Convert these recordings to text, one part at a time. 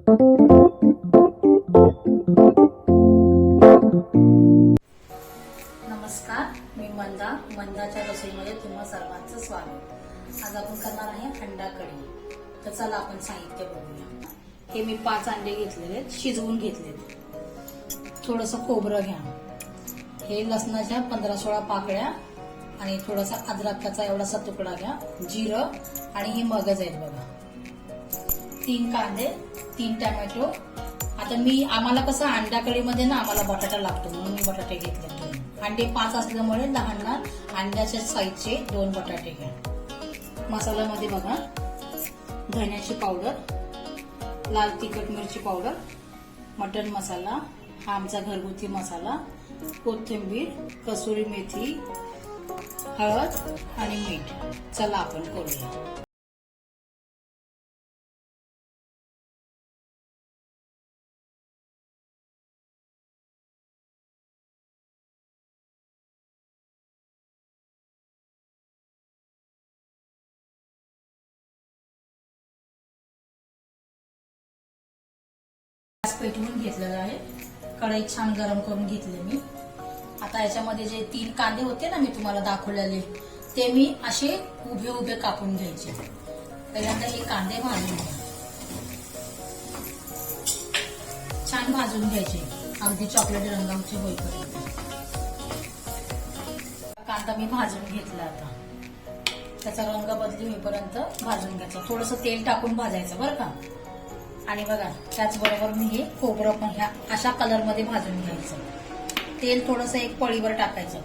नमस्कार, मी मंदाच्या रसोईमध्ये तुम्हा सर्वांचं स्वागत। आज आपण करणार आहे अंडा कढी। तर चला आपण साहित्य बघूया। हे मी 5 अंडे घेतलेले आहेत, शिजवून घेतलेत। थोडंसं खोबरं घ्या, हे लसणाच्या 15-16 पाकळ्या आणि थोडासा अद्रकाचा एवढासा तुकडा घ्या, जिरं आणि हे मगज आहेत बघा, 3 कांदे, 3 टोमॅटो। आता आम्हाला कसं अंडा कढीमध्ये ना आम्हाला बटाटा लागतो म्हणून मी बटाटे घेतले। अंडे 5 असल्यामुळे लहान अंड्याच्या साईजचे 2 बटाटे घ्या। मसाल्यामध्ये बघा, धण्याची पावडर, लाल तिखट मिरची पावडर, मटन मसाला, हा आमचा घरगुती मसाला, कोथिंबीर, कसुरी मेथी, हळद आणि मीठ। चला आपण करूया। गॅस पेटवून घेतलेला आहे, कढई छान गरम करून घेतले मी। आता याच्यामध्ये जे 3 कांदे होते ना मी तुम्हाला दाखवलेले, ते मी असे उभे उभे कापून घ्यायचे। पहिल्यांदा हे कांदे भाजून घ्या, छान भाजून घ्यायचे, अगदी चॉकलेटी रंगाचे होईपर्यंत। कांदा मी भाजून घेतला, आता त्याचा रंग बदली होईपर्यंत भाजून घ्यायचा। थोडंसं तेल टाकून भाजायचं बरं का। आणि बघा, त्याचबरोबर मी हे खोबरं पण ह्या अशा कलर मध्ये भाजून घ्यायचं। तेल थोडंसं 1 पळीवर टाकायचं,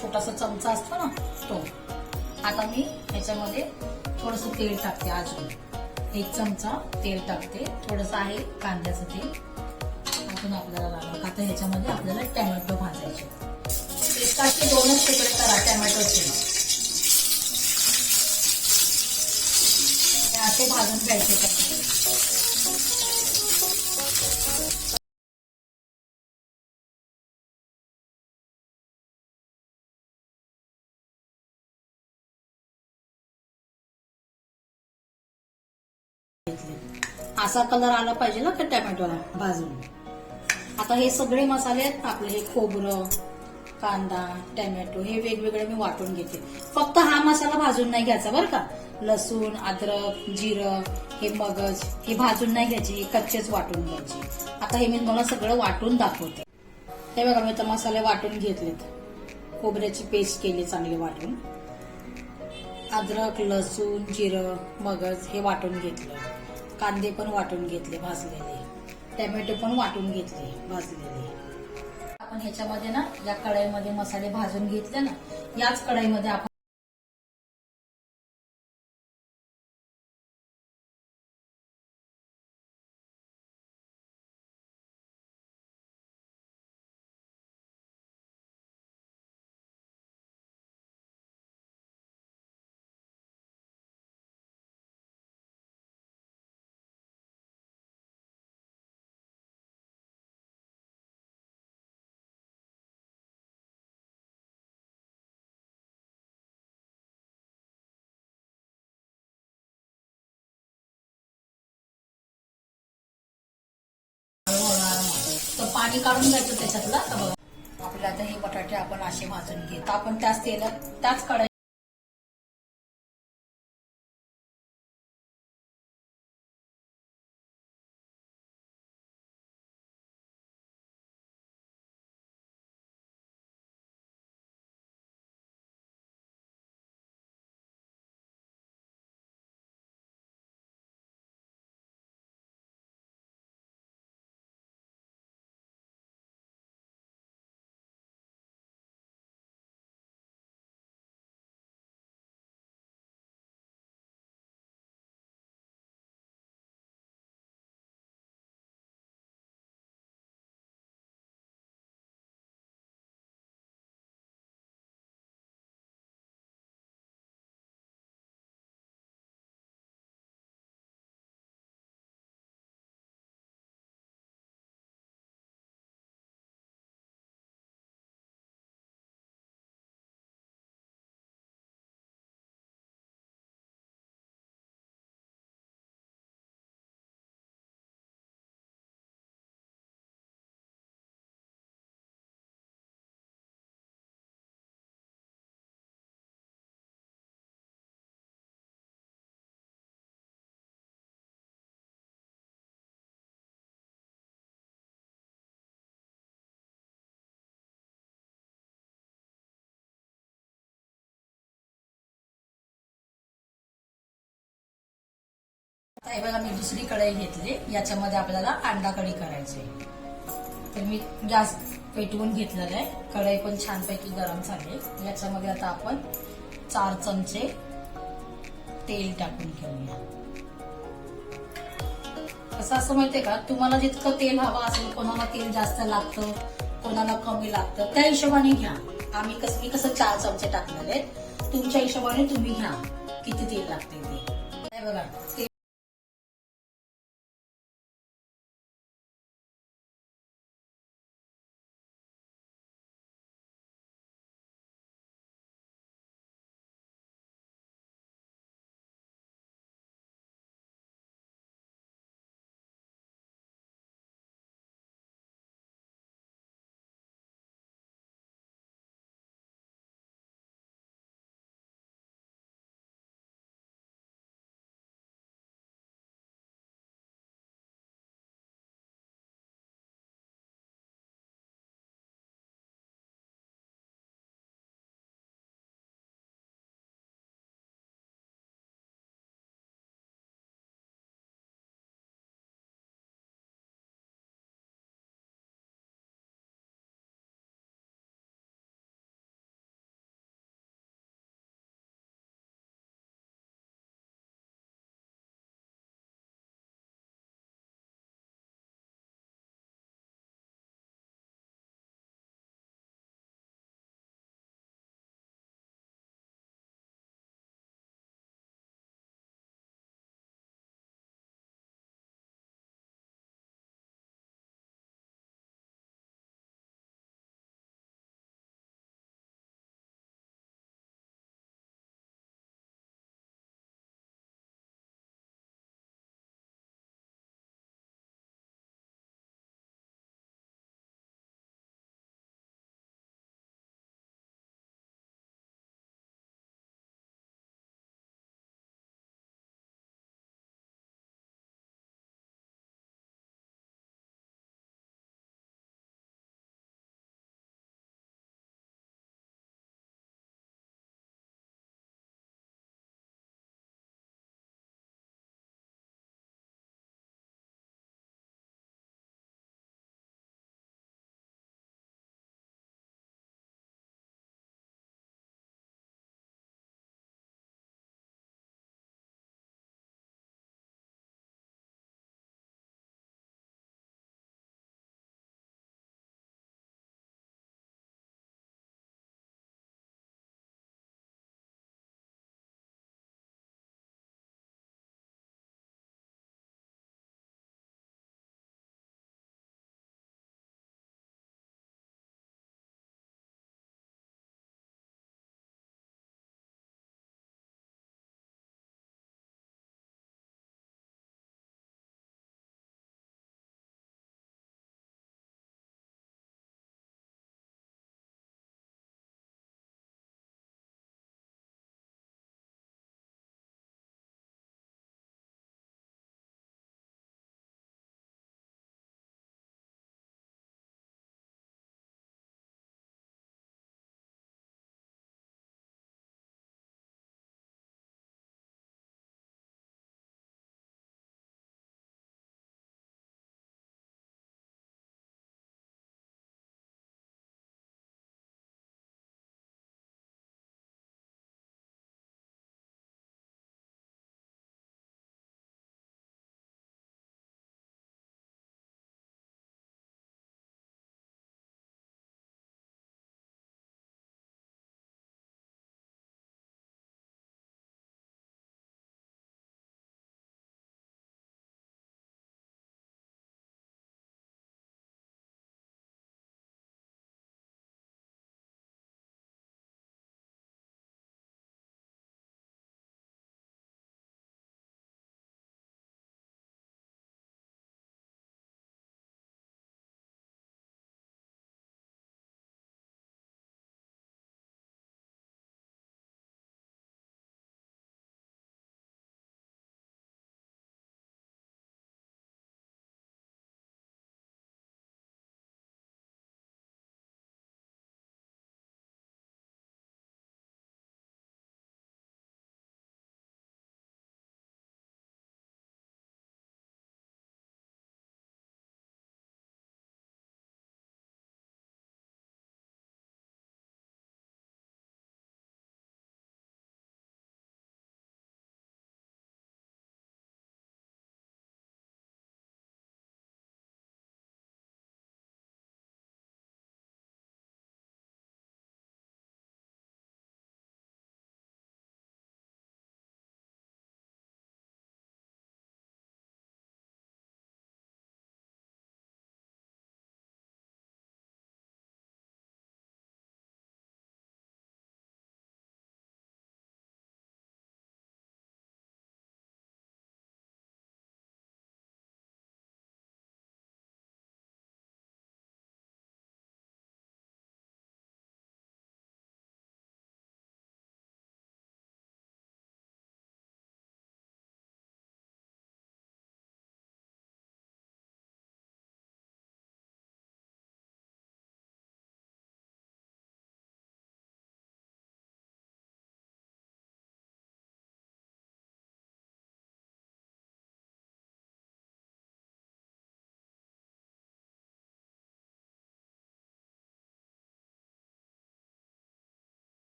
छोटासा चमचा असतो ना तो। आता मी ह्याच्यामध्ये थोडंसं तेल टाकते, अजून 1 चमचा तेल टाकते, थोडंसं आहे कांद्याचं तेल अजून आपल्याला लागेल। आता ह्याच्यामध्ये आपल्याला टोमॅटो भाजायचे, एकाचे 2च तुकडे करा टोमॅटोचे, असे भाजून घ्यायचे। असा कलर आला पाहिजे ना त्या टोमॅटोला भाजून। आता हे सगळे मसाले आहेत आपले, हे खोबरं, कांदा, टोमॅटो हे वेगवेगळे मी वाटून घेते। फक्त हा मसाला भाजून नाही घ्यायचा बरं का। लसूण, अद्रक, जिरं, हे मगज हे भाजून नाही घ्यायचे, हे कच्चेच वाटून घ्यायचे। आता हे मी तुम्हाला सगळं वाटून दाखवते। हे बघा, मी तर मसाले वाटून घेतलेत, खोबऱ्याची पेस्ट केली चांगली वाटून, अद्रक, लसूण, जिरं, मगज हे वाटून घेतलं, कांदे पण वाटून घेतले भाजलेले, टोमॅटो पण वाटून घेतले भाजलेले। आपण ह्याच्यामध्ये ना या कढईमध्ये मसाले भाजून घेतले ना, याच कढईमध्ये आपण तर पाणी काढून घ्यायचं त्याच्यातलं। आपल्याला आता हे बटाटे आपण असे भाजून घेतो, आपण त्याच तेलात त्याच कढईत आता हे बघा मी दुसरी कढई घेतली, याच्यामध्ये आपल्याला अंडा कढी करायची. तर मी गॅस पेटवून घेतलेला आहे, कढई पण छानपैकी गरम झाली. याच्यामध्ये आता आपण 4 चमचे तेल टाकून घेऊया. कसं असं माहितीये का, तुम्हाला जितकं तेल हवं असेल, कोणाला तेल जास्त लागतं, कोणाला कमी लागतं, त्या हिशोबाने घ्या. मी कसं 4 चमचे टाकलेले आहेत, तुमच्या हिशोबाने तुम्ही घ्या किती तेल लागते ते. हे बघा तेल